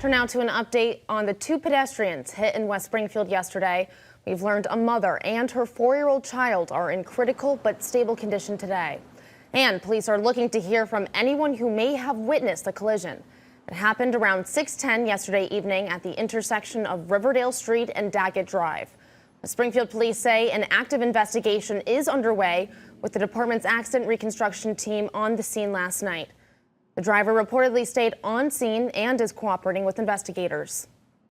Turn now to an update on the two pedestrians hit in West Springfield yesterday. We've learned a mother and her 4-year-old child are in critical but stable condition today. And police are looking to hear from anyone who may have witnessed the collision. It happened around 6:10 yesterday evening at the intersection of Riverdale Street and Daggett Drive. The Springfield police say an active investigation is underway with the department's accident reconstruction team on the scene last night. The driver reportedly stayed on scene and is cooperating with investigators.